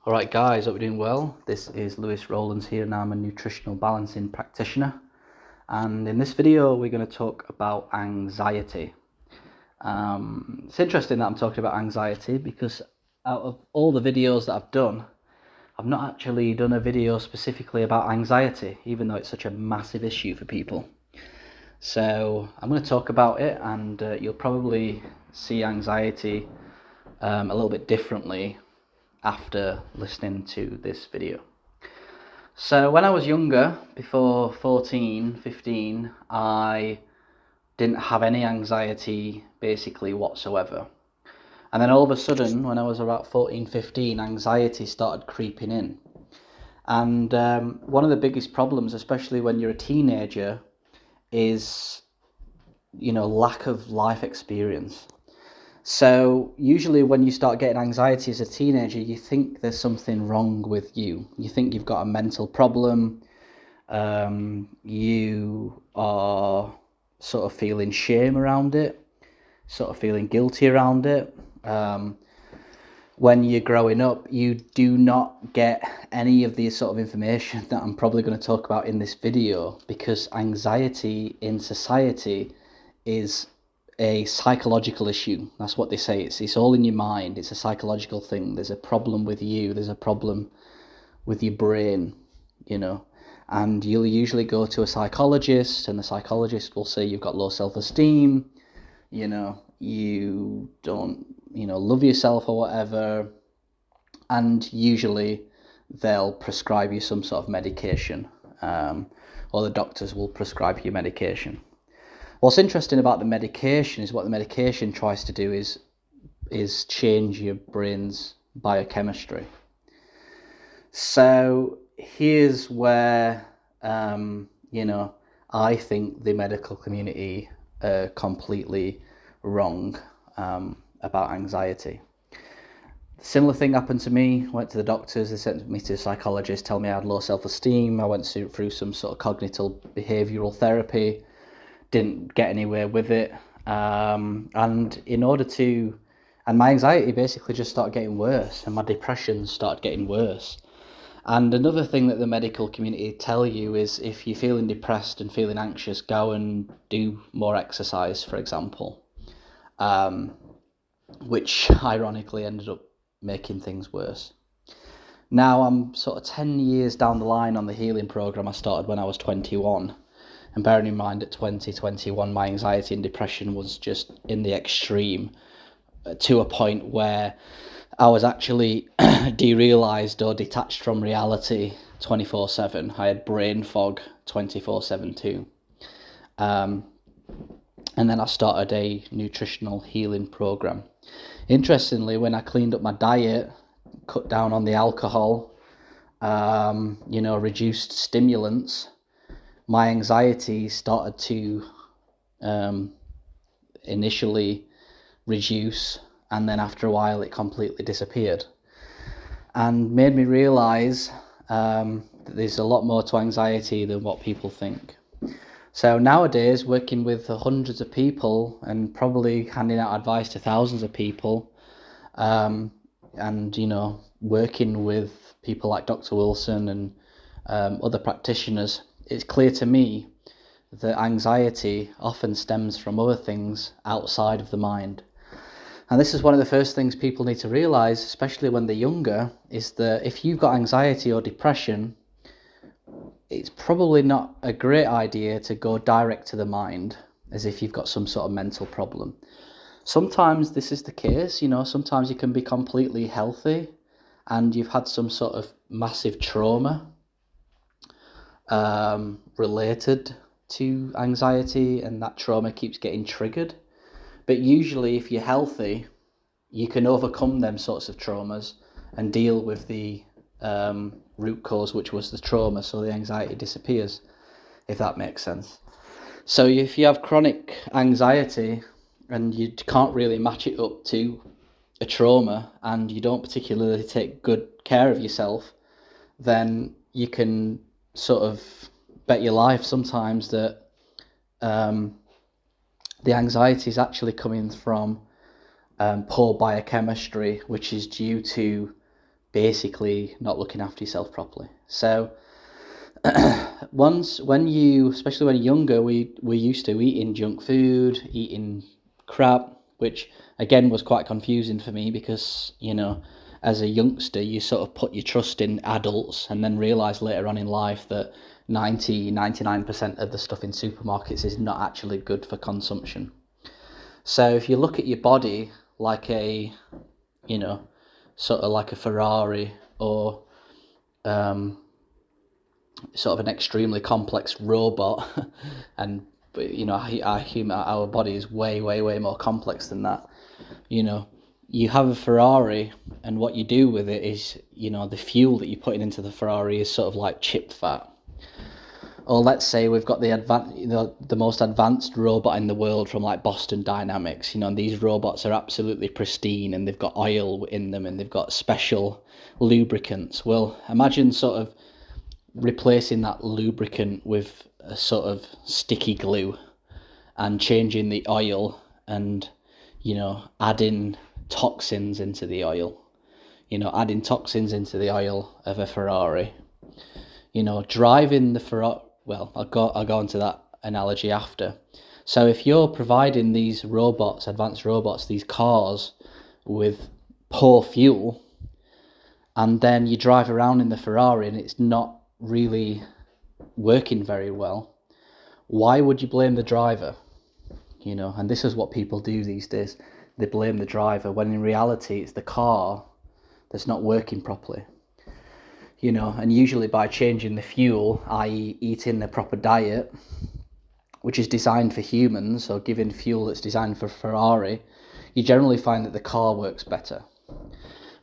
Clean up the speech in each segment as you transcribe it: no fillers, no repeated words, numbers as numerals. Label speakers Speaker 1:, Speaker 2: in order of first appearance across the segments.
Speaker 1: Alright guys, hope you're doing well. This is Rowlands here and I'm a nutritional balancing practitioner. And in this video we're going to talk about anxiety. It's interesting that I'm talking about anxiety because out of all the videos that I've done, I've not actually done a video specifically about anxiety, even though it's such a massive issue for people. So I'm going to talk about it, and you'll probably see anxiety a little bit differently after listening to this video. So when I was younger, before 14, 15, I didn't have any anxiety basically whatsoever. And then all of a sudden, when I was about 14, 15, anxiety started creeping in. And one of the biggest problems, especially when you're a teenager, is, lack of life experience. So usually when you start getting anxiety as a teenager, you think there's something wrong with you. You think you've got a mental problem. You are sort of feeling shame around it, sort of feeling guilty around it. When you're growing up, you do not get any of the sort of information that I'm probably going to talk about in this video, because anxiety in society is a psychological issue. That's what they say. It's all in your mind. It's a psychological thing. There's a problem with you. There's a problem with your brain, and you'll usually go to a psychologist, and the psychologist will say you've got low self-esteem, you don't love yourself or whatever, and usually they'll prescribe you some sort of medication, or the doctors will prescribe you medication. What's interesting about the medication is what the medication tries to do is change your brain's biochemistry. So here's where I think the medical community are completely wrong about anxiety. Similar thing happened to me. Went to the doctors, they sent me to a psychologist, tell me I had low self-esteem. I went through some sort of cognitive behavioural therapy, didn't get anywhere with it, and my anxiety basically just started getting worse, and my depression started getting worse. And another thing that the medical community tell you is, if you're feeling depressed and feeling anxious, go and do more exercise, for example, which ironically ended up making things worse. Now I'm sort of 10 years down the line on the healing program I started when I was 21. And bearing in mind, at 2021, my anxiety and depression was just in the extreme, to a point where I was actually derealized or detached from reality 24/7. I had brain fog 24/7 too. And then I started a nutritional healing program. Interestingly, when I cleaned up my diet, cut down on the alcohol, reduced stimulants, my anxiety started to initially reduce, and then after a while it completely disappeared, and made me realize that there's a lot more to anxiety than what people think. So nowadays, working with hundreds of people and probably handing out advice to thousands of people, and working with people like Dr. Wilson and other practitioners, it's clear to me that anxiety often stems from other things outside of the mind. And this is one of the first things people need to realize, especially when they're younger, is that if you've got anxiety or depression, it's probably not a great idea to go direct to the mind as if you've got some sort of mental problem. Sometimes this is the case, sometimes you can be completely healthy and you've had some sort of massive trauma related to anxiety, and that trauma keeps getting triggered. But usually if you're healthy, you can overcome them sorts of traumas and deal with the root cause, which was the trauma, so the anxiety disappears, if that makes sense. So if you have chronic anxiety and you can't really match it up to a trauma, and you don't particularly take good care of yourself, then you can sort of bet your life sometimes that the anxiety is actually coming from poor biochemistry, which is due to basically not looking after yourself properly. So especially when you're younger, we're used to eating junk food, eating crap, which again was quite confusing for me because, as a youngster, you sort of put your trust in adults and then realise later on in life that 99% of the stuff in supermarkets is not actually good for consumption. So if you look at your body like sort of like a Ferrari or sort of an extremely complex robot, and our body is way more complex than that. You have a Ferrari, and what you do with it is, the fuel that you're putting into the Ferrari is sort of like chip fat. Or let's say we've got the most advanced robot in the world from like Boston Dynamics. These robots are absolutely pristine, and they've got oil in them, and they've got special lubricants. Well, imagine sort of replacing that lubricant with a sort of sticky glue and changing the oil and, adding toxins into the oil. Adding toxins into the oil of a Ferrari. Driving the Ferrari, well, I'll go into that analogy after. So if you're providing these robots, advanced robots, these cars with poor fuel, and then you drive around in the Ferrari and it's not really working very well, why would you blame the driver? And this is what people do these days. They blame the driver when in reality it's the car that's not working properly. And usually by changing the fuel, i.e. eating the proper diet, which is designed for humans, or giving fuel that's designed for Ferrari, you generally find that the car works better.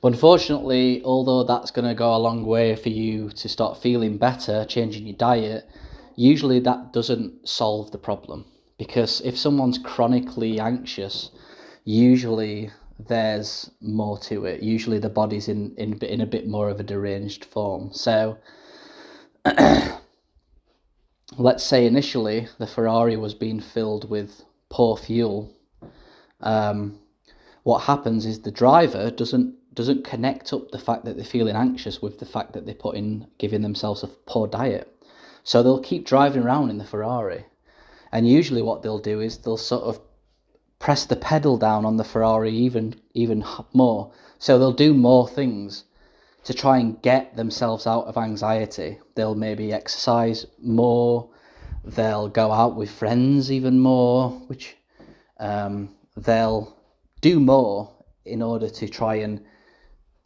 Speaker 1: But unfortunately, although that's going to go a long way for you to start feeling better, changing your diet, usually that doesn't solve the problem. Because if someone's chronically anxious, usually there's more to it. Usually the body's in a bit more of a deranged form. So let's say initially the Ferrari was being filled with poor fuel. What happens is the driver doesn't connect up the fact that they're feeling anxious with the fact that they're giving themselves a poor diet. So they'll keep driving around in the Ferrari. And usually what they'll do is they'll sort of press the pedal down on the Ferrari even more. So they'll do more things to try and get themselves out of anxiety. They'll maybe exercise more. They'll go out with friends even more, which they'll do more in order to try and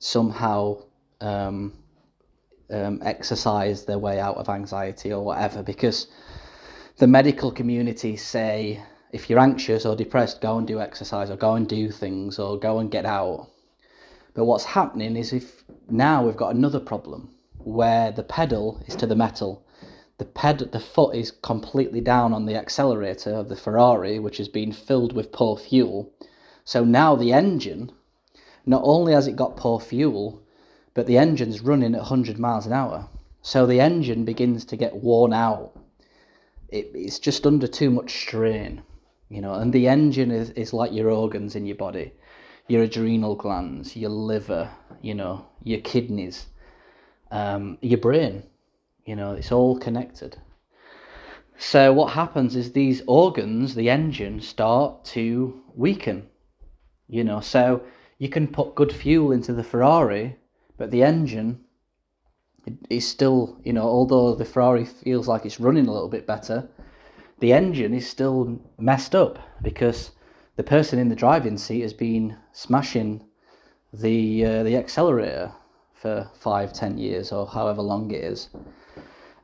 Speaker 1: somehow exercise their way out of anxiety or whatever, because the medical community say, if you're anxious or depressed, go and do exercise or go and do things or go and get out. But what's happening is now we've got another problem where the pedal is to the metal. The foot is completely down on the accelerator of the Ferrari, which has been filled with poor fuel. So now the engine, not only has it got poor fuel, but the engine's running at 100 miles an hour. So the engine begins to get worn out. It's just under too much strain, and the engine is like your organs in your body, your adrenal glands, your liver, your kidneys, your brain, it's all connected. So what happens is these organs, the engine, start to weaken, so you can put good fuel into the Ferrari, but the engine is still, although the Ferrari feels like it's running a little bit better, the engine is still messed up because the person in the driving seat has been smashing the accelerator for 5-10 years or however long it is.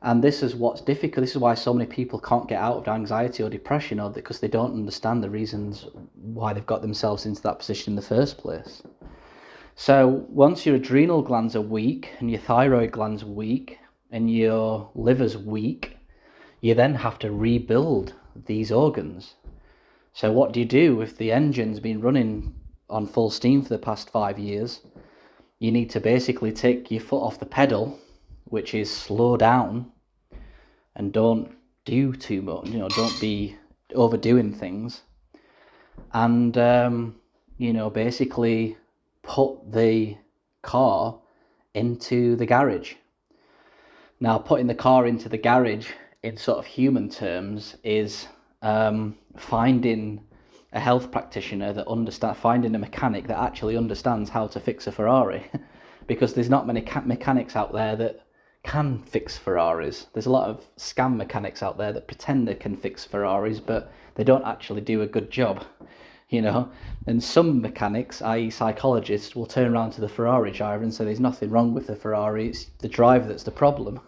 Speaker 1: And this is what's difficult. This is why so many people can't get out of anxiety or depression, or because they don't understand the reasons why they've got themselves into that position in the first place. So once your adrenal glands are weak and your thyroid glands are weak and your liver's weak, you then have to rebuild these organs. So what do you do if the engine's been running on full steam for the past 5 years? You need to basically take your foot off the pedal, which is slow down, and don't do too much, don't be overdoing things, and basically put the car into the garage. Now, putting the car into the garage in sort of human terms is finding a health practitioner that finding a mechanic that actually understands how to fix a Ferrari, because there's not many mechanics out there that can fix Ferraris. There's a lot of scam mechanics out there that pretend they can fix Ferraris, but they don't actually do a good job, you know. And some mechanics, i.e. psychologists, will turn around to the Ferrari driver and say there's nothing wrong with the Ferrari, it's the driver that's the problem.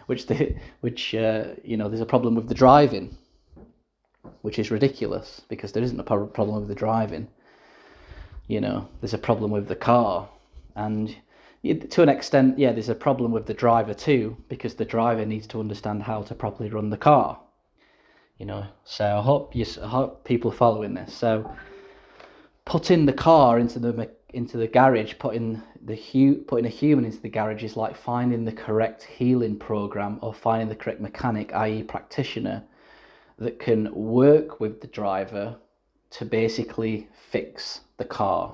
Speaker 1: which you know, there's a problem with the driving, which is ridiculous, because there isn't a problem with the driving. You know, there's a problem with the car, and to an extent, yeah, there's a problem with the driver too, because the driver needs to understand how to properly run the car. You know, so I hope people are following this. So, putting the car into the garage, putting a human into the garage is like finding the correct healing program, or finding the correct mechanic, i.e. practitioner, that can work with the driver to basically fix the car.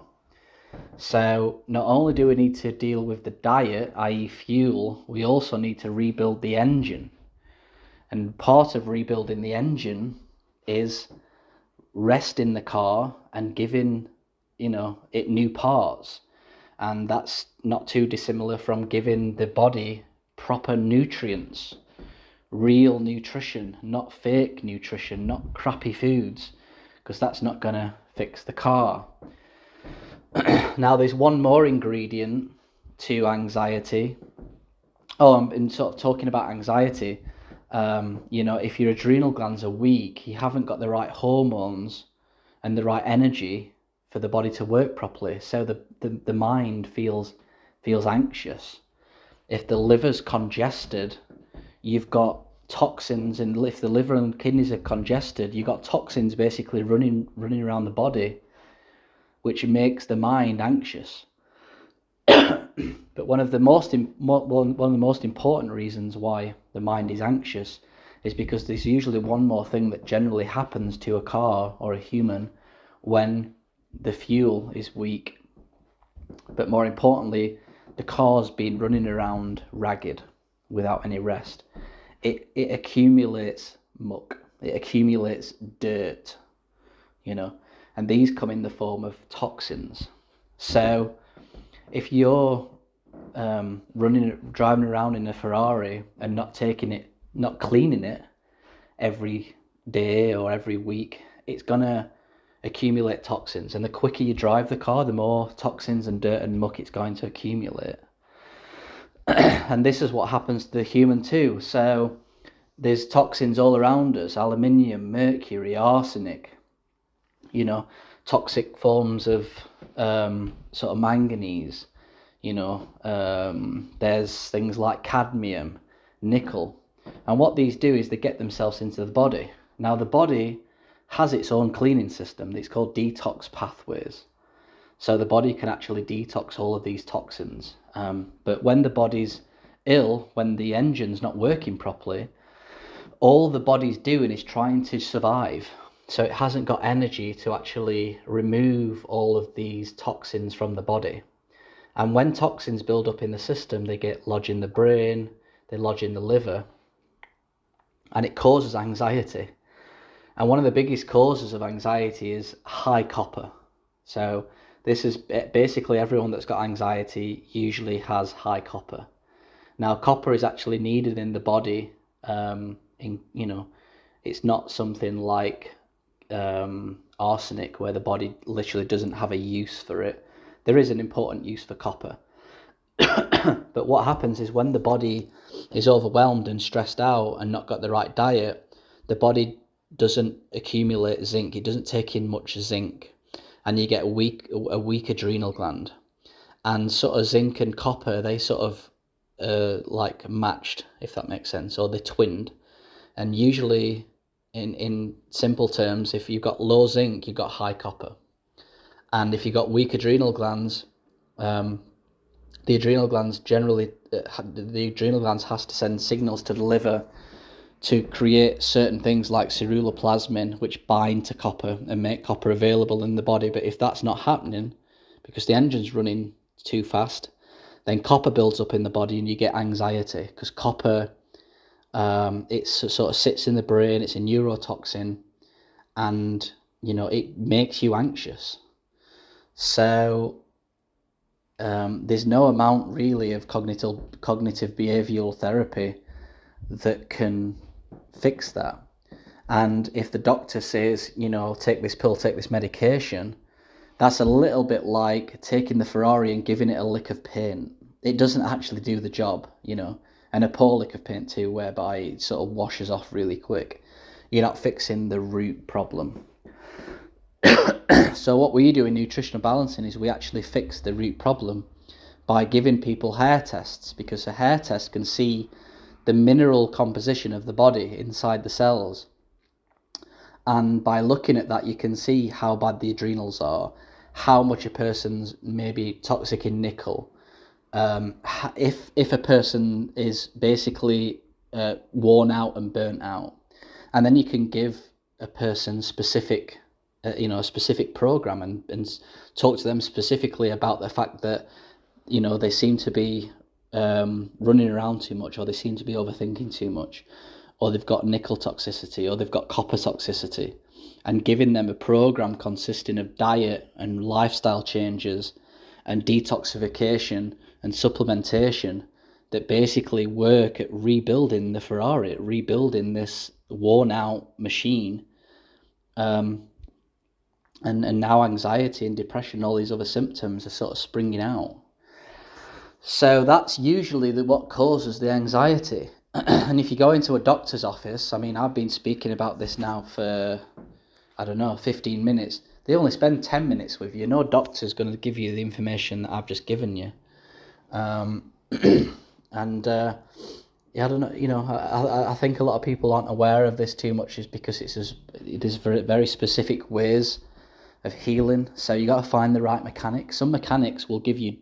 Speaker 1: So not only do we need to deal with the diet, i.e. fuel, we also need to rebuild the engine. And part of rebuilding the engine is resting the car and giving, you know, it new parts. And that's not too dissimilar from giving the body proper nutrients, real nutrition, not fake nutrition, not crappy foods, because that's not going to fix the car. Now, there's one more ingredient to anxiety. I'm sort of talking about anxiety. You know, if your adrenal glands are weak, you haven't got the right hormones and the right energy for the body to work properly. So the mind feels anxious. If the liver's congested, you've got toxins, and if the liver and kidneys are congested, you've got toxins basically running around the body, which makes the mind anxious. But one of the most important reasons why the mind is anxious is because there's usually one more thing that generally happens to a car or a human when the fuel is weak. But more importantly, the car's been running around ragged without any rest. It accumulates muck, it accumulates dirt, you know, and these come in the form of toxins. So if you're driving around in a Ferrari and not cleaning it every day or every week, it's gonna accumulate toxins, and the quicker you drive the car, the more toxins and dirt and muck it's going to accumulate. And this is what happens to the human too. So there's toxins all around us: aluminium, mercury, arsenic, you know, toxic forms of sort of manganese, you know, there's things like cadmium, nickel, and what these do is they get themselves into the body. Now the body has its own cleaning system. It's called detox pathways. So the body can actually detox all of these toxins. But when the body's ill, when the engine's not working properly, all the body's doing is trying to survive. So it hasn't got energy to actually remove all of these toxins from the body. And when toxins build up in the system, they get lodged in the brain, they lodge in the liver, and it causes anxiety. And one of the biggest causes of anxiety is high copper. So this is basically everyone that's got anxiety usually has high copper. Now, copper is actually needed in the body. You know, it's not something like arsenic, where the body literally doesn't have a use for it. There is an important use for copper. But what happens is when the body is overwhelmed and stressed out and not got the right diet, the body doesn't accumulate zinc. It doesn't take in much zinc, and you get a weak adrenal gland. And sort of zinc and copper, they sort of like matched, if that makes sense, or they're twinned. And usually, in simple terms, if you've got low zinc, you've got high copper. And if you've got weak adrenal glands, the adrenal glands has to send signals to the liver to create certain things like ceruloplasmin, which bind to copper and make copper available in the body. But if that's not happening, because the engine's running too fast, then copper builds up in the body and you get anxiety, because copper, it sort of sits in the brain, it's a neurotoxin, and it makes you anxious. So there's no amount really of cognitive behavioral therapy that can fix that. And if the doctor says, take this pill, take this medication, that's a little bit like taking the Ferrari and giving it a lick of paint. It doesn't actually do the job, and a poor lick of paint too, whereby it sort of washes off really quick. You're not fixing the root problem. So what we do in nutritional balancing is we actually fix the root problem by giving people hair tests, because a hair test can see the mineral composition of the body inside the cells. And by looking at that, you can see how bad the adrenals are, how much a person's maybe toxic in nickel, if a person is basically worn out and burnt out. And then you can give a person specific a specific program and talk to them specifically about the fact that they seem to be running around too much, or they seem to be overthinking too much, or they've got nickel toxicity, or they've got copper toxicity, and giving them a program consisting of diet and lifestyle changes and detoxification and supplementation that basically work at rebuilding the Ferrari, at rebuilding this worn out machine. And now anxiety and depression, all these other symptoms are sort of springing out. So that's usually what causes the anxiety. And if you go into a doctor's office, I mean, I've been speaking about this now for, 15 minutes. They only spend 10 minutes with you. No doctor's going to give you the information that I've just given you. I don't know, I think a lot of people aren't aware of this too much, is because it is very, very specific ways of healing. So you got to find the right mechanics. Some mechanics will give you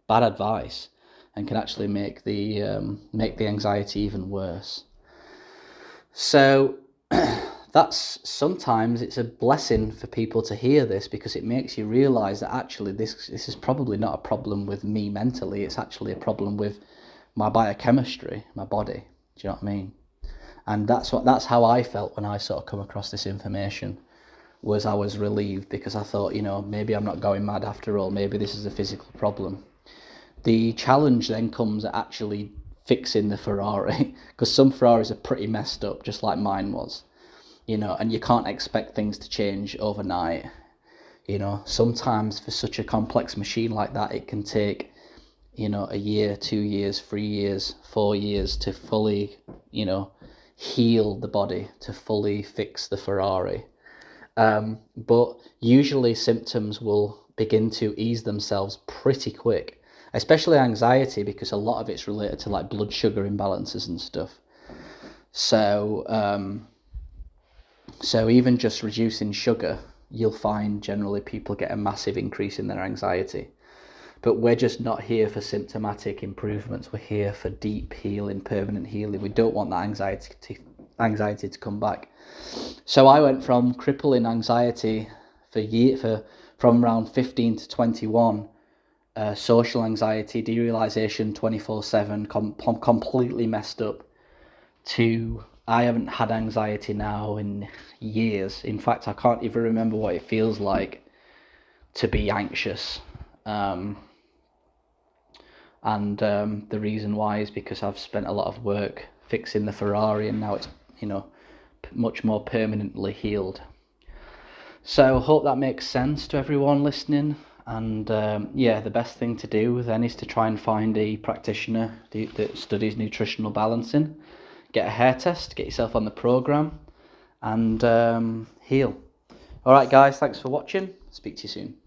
Speaker 1: bad advice and can actually make the anxiety even worse. So sometimes it's a blessing for people to hear this, because it makes you realize that actually this is probably not a problem with me mentally. It's actually a problem with my biochemistry, my body. Do you know what I mean? And that's how I felt when I sort of come across this information. Was I was relieved, because I thought, maybe I'm not going mad after all. Maybe this is a physical problem. The challenge then comes at actually fixing the Ferrari, because some Ferraris are pretty messed up, just like mine was, and you can't expect things to change overnight. Sometimes for such a complex machine like that, it can take, a year, 2 years, 3 years, 4 years to fully, heal the body, to fully fix the Ferrari. But usually symptoms will begin to ease themselves pretty quick, especially anxiety, because a lot of it's related to like blood sugar imbalances and stuff. So even just reducing sugar, you'll find generally people get a massive increase in their anxiety. But we're just not here for symptomatic improvements. We're here for deep healing, permanent healing. We don't want that anxiety to come back. So I went from crippling anxiety from around 15 to 21, social anxiety, derealization 24/7, completely messed up, to I haven't had anxiety now in years. In fact, I can't even remember what it feels like to be anxious. The reason why is because I've spent a lot of work fixing the Ferrari, and now it's much more permanently healed. So hope that makes sense to everyone listening. And the best thing to do then is to try and find a practitioner that studies nutritional balancing, get a hair test, get yourself on the program, and heal. All right, guys, thanks for watching. Speak to you soon.